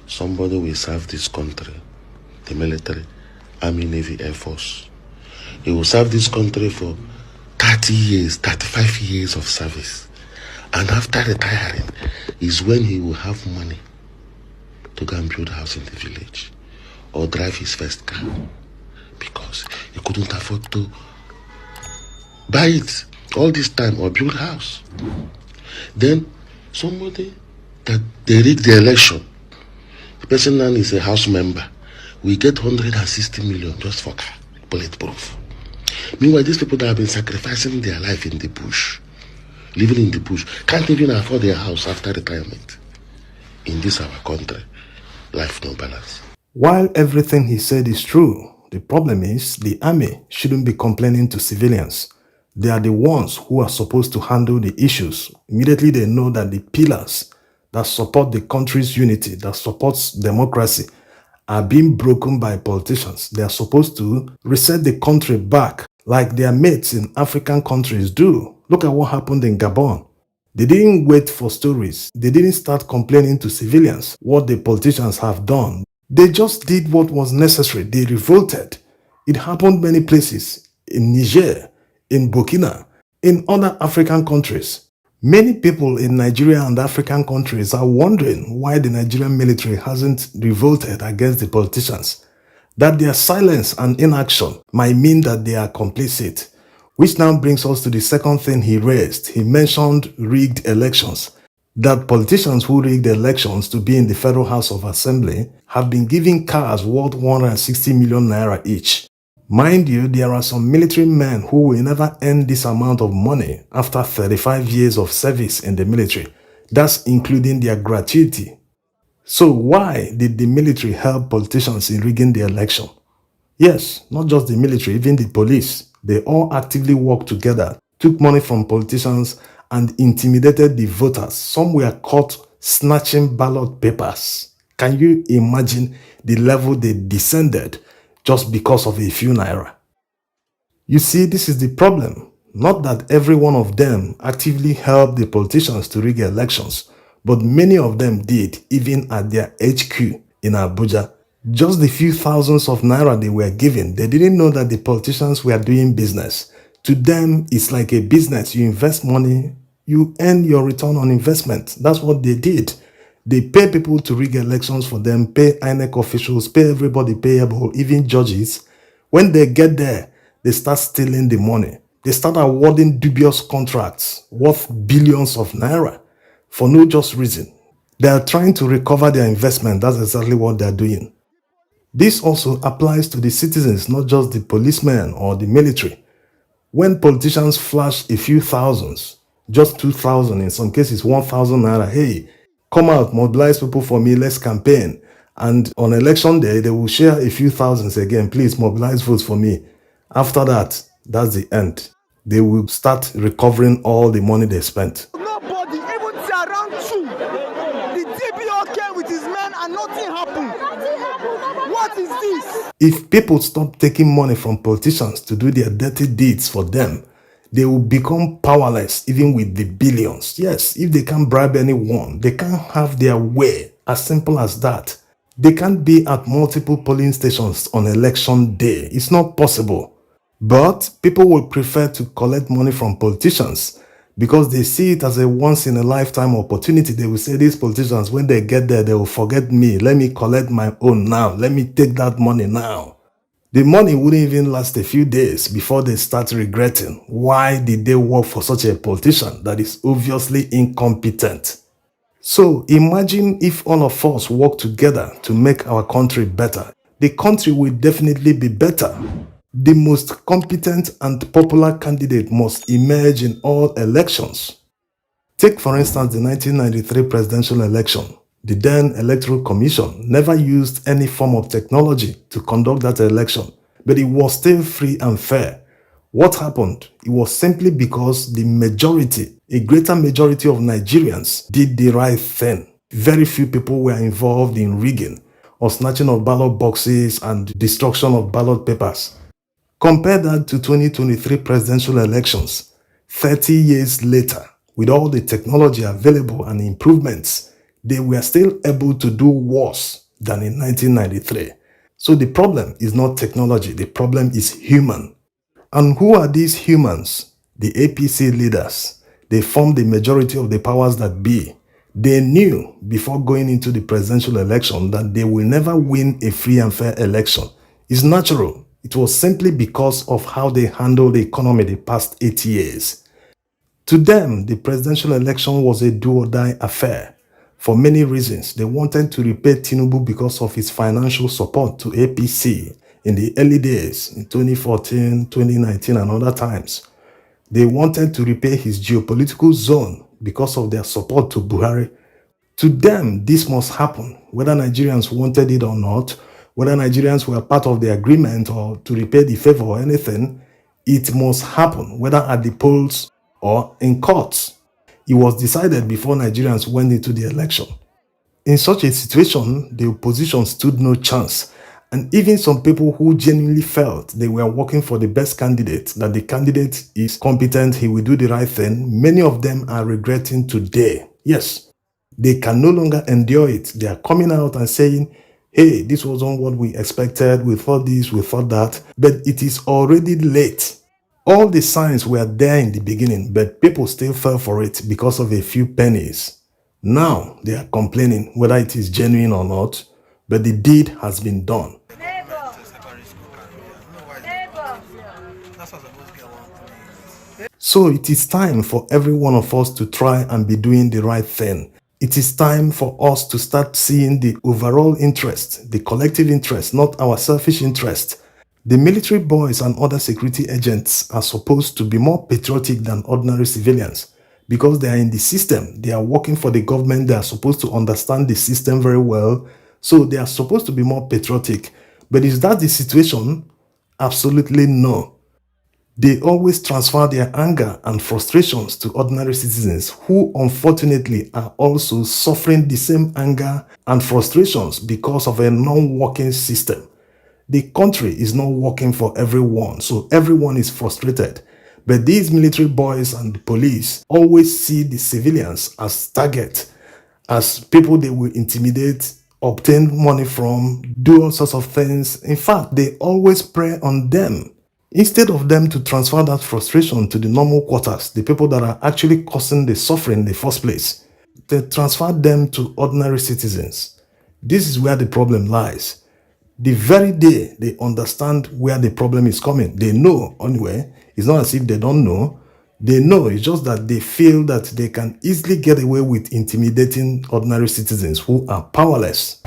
somebody will serve this country, the military, army, navy, air force. He will serve this country for 30 years, 35 years of service. And after retiring is when he will have money to go and build a house in the village or drive his first car, because he couldn't afford to buy it all this time or build a house. Then somebody that they rigged the election, the person now is a house member, we get 160 million just for car, bulletproof. Meanwhile, these people that have been sacrificing their life in the bush, living in the bush, can't even afford their house after retirement. In this our country, life no balance. While everything he said is true, the problem is the army shouldn't be complaining to civilians. They are the ones who are supposed to handle the issues. Immediately they know that the pillars that support the country's unity, that supports democracy, are being broken by politicians. They are supposed to reset the country back like their mates in African countries do. Look at what happened in Gabon. They didn't wait for stories. They didn't start complaining to civilians what the politicians have done. They just did what was necessary. They revolted. It happened many places, in Niger, in Burkina, in other African countries. Many people in Nigeria and African countries are wondering why the Nigerian military hasn't revolted against the politicians. That their silence and inaction might mean that they are complicit. Which now brings us to the second thing he raised. He mentioned rigged elections. That politicians who rigged elections to be in the Federal House of Assembly have been given cars worth 160 million naira each. Mind you, there are some military men who will never earn this amount of money after 35 years of service in the military. That's including their gratuity. So why did the military help politicians in rigging the election? Yes, not just the military, even the police. They all actively worked together, took money from politicians and intimidated the voters. Some were caught snatching ballot papers. Can you imagine the level they descended just because of a few naira? You see, this is the problem. Not that every one of them actively helped the politicians to rig elections, but many of them did, even at their HQ in Abuja. Just the few thousands of naira they were given, they didn't know that the politicians were doing business. To them, it's like a business. You invest money, you earn your return on investment. That's what they did. They pay people to rig elections for them, pay INEC officials, pay everybody payable, even judges. When they get there, they start stealing the money. They start awarding dubious contracts worth billions of naira for no just reason. They are trying to recover their investment. That's exactly what they are doing. This also applies to the citizens, not just the policemen or the military. When politicians flash a few thousands, just 2,000, in some cases 1,000 naira, hey, come out, mobilize people for me, let's campaign. And on election day, they will share a few thousands again, please mobilize votes for me. After that, that's the end. They will start recovering all the money they spent. Nobody, even around two, the DPO came with his men and nothing happened. What is this? If people stop taking money from politicians to do their dirty deeds for them, they will become powerless even with the billions. Yes, if they can't bribe anyone, they can't have their way. As simple as that. They can't be at multiple polling stations on election day. It's not possible. But people will prefer to collect money from politicians because they see it as a once-in-a-lifetime opportunity. They will say, these politicians, when they get there, they will forget me. Let me collect my own now. Let me take that money now. The money wouldn't even last a few days before they start regretting. Why did they work for such a politician that is obviously incompetent? So imagine if all of us work together to make our country better. The country will definitely be better. The most competent and popular candidate must emerge in all elections. Take, for instance, the 1993 presidential election. The then Electoral Commission never used any form of technology to conduct that election, but it was still free and fair. What happened? It was simply because the majority, a greater majority of Nigerians, did the right thing. Very few people were involved in rigging or snatching of ballot boxes and destruction of ballot papers. Compare that to 2023 presidential elections. 30 years later, with all the technology available and improvements, they were still able to do worse than in 1993. So the problem is not technology, the problem is human. And who are these humans? The APC leaders. They form the majority of the powers that be. They knew before going into the presidential election that they will never win a free and fair election. It's natural. It was simply because of how they handled the economy the past 8 years. To them, the presidential election was a do-or-die affair. For many reasons, they wanted to repay Tinubu because of his financial support to APC in the early days, in 2014, 2019, and other times. They wanted to repay his geopolitical zone because of their support to Buhari. To them, this must happen, whether Nigerians wanted it or not, whether Nigerians were part of the agreement or to repay the favor or anything, it must happen, whether at the polls or in courts. It was decided before Nigerians went into the election. In such a situation, the opposition stood no chance. And even some people who genuinely felt they were working for the best candidate, that the candidate is competent, he will do the right thing, many of them are regretting today. Yes, they can no longer endure it. They are coming out and saying, hey, this wasn't what we expected, we thought this, we thought that, but it is already late. All the signs were there in the beginning, but people still fell for it because of a few pennies. Now they are complaining whether it is genuine or not, but the deed has been done. So it is time for every one of us to try and be doing the right thing. It is time for us to start seeing the overall interest, the collective interest, not our selfish interest. The military boys and other security agents are supposed to be more patriotic than ordinary civilians because they are in the system. They are working for the government. They are supposed to understand the system very well. So they are supposed to be more patriotic. But is that the situation? Absolutely no. They always transfer their anger and frustrations to ordinary citizens who unfortunately are also suffering the same anger and frustrations because of a non-working system. The country is not working for everyone, so everyone is frustrated. But these military boys and the police always see the civilians as target, as people they will intimidate, obtain money from, do all sorts of things. In fact, they always prey on them. Instead of them to transfer that frustration to the normal quarters, the people that are actually causing the suffering in the first place, they transfer them to ordinary citizens. This is where the problem lies. The very day they understand where the problem is coming, they know anyway. It's not as if they don't know. They know, it's just that they feel that they can easily get away with intimidating ordinary citizens who are powerless.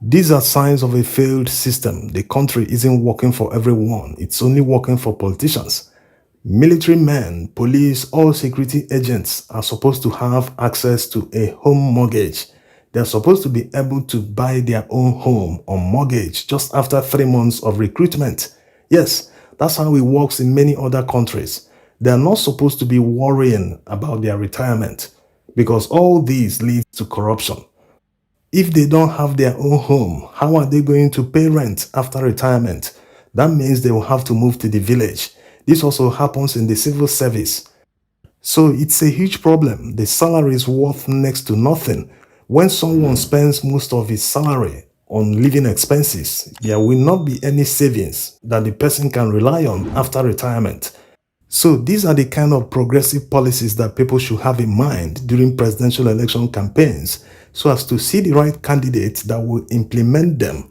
These are signs of a failed system. The country isn't working for everyone. It's only working for politicians. Military men, police, all security agents are supposed to have access to a home mortgage. They're supposed to be able to buy their own home on mortgage just after 3 months of recruitment. Yes, that's how it works in many other countries. They're not supposed to be worrying about their retirement because all these leads to corruption. If they don't have their own home, how are they going to pay rent after retirement? That means they will have to move to the village. This also happens in the civil service. So it's a huge problem. The salary is worth next to nothing. When someone spends most of his salary on living expenses, there will not be any savings that the person can rely on after retirement. So these are the kind of progressive policies that people should have in mind during presidential election campaigns, so as to see the right candidate that will implement them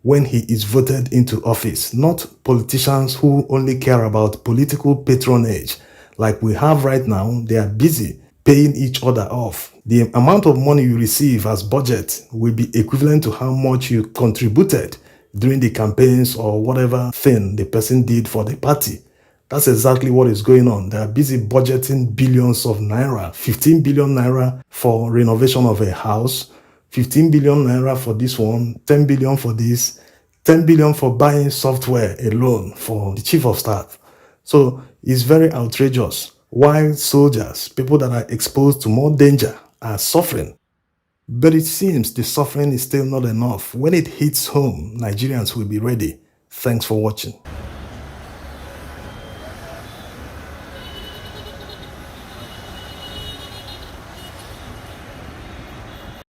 when he is voted into office, not politicians who only care about political patronage. Like we have right now, they are busy paying each other off. The amount of money you receive as budget will be equivalent to how much you contributed during the campaigns or whatever thing the person did for the party. That's exactly what is going on. They are busy budgeting billions of naira, 15 billion naira for renovation of a house, 15 billion naira for this one, 10 billion for this, 10 billion for buying software alone for the chief of staff. So it's very outrageous. While soldiers, people that are exposed to more danger, are suffering. But it seems the suffering is still not enough. When it hits home, Nigerians will be ready. Thanks for watching.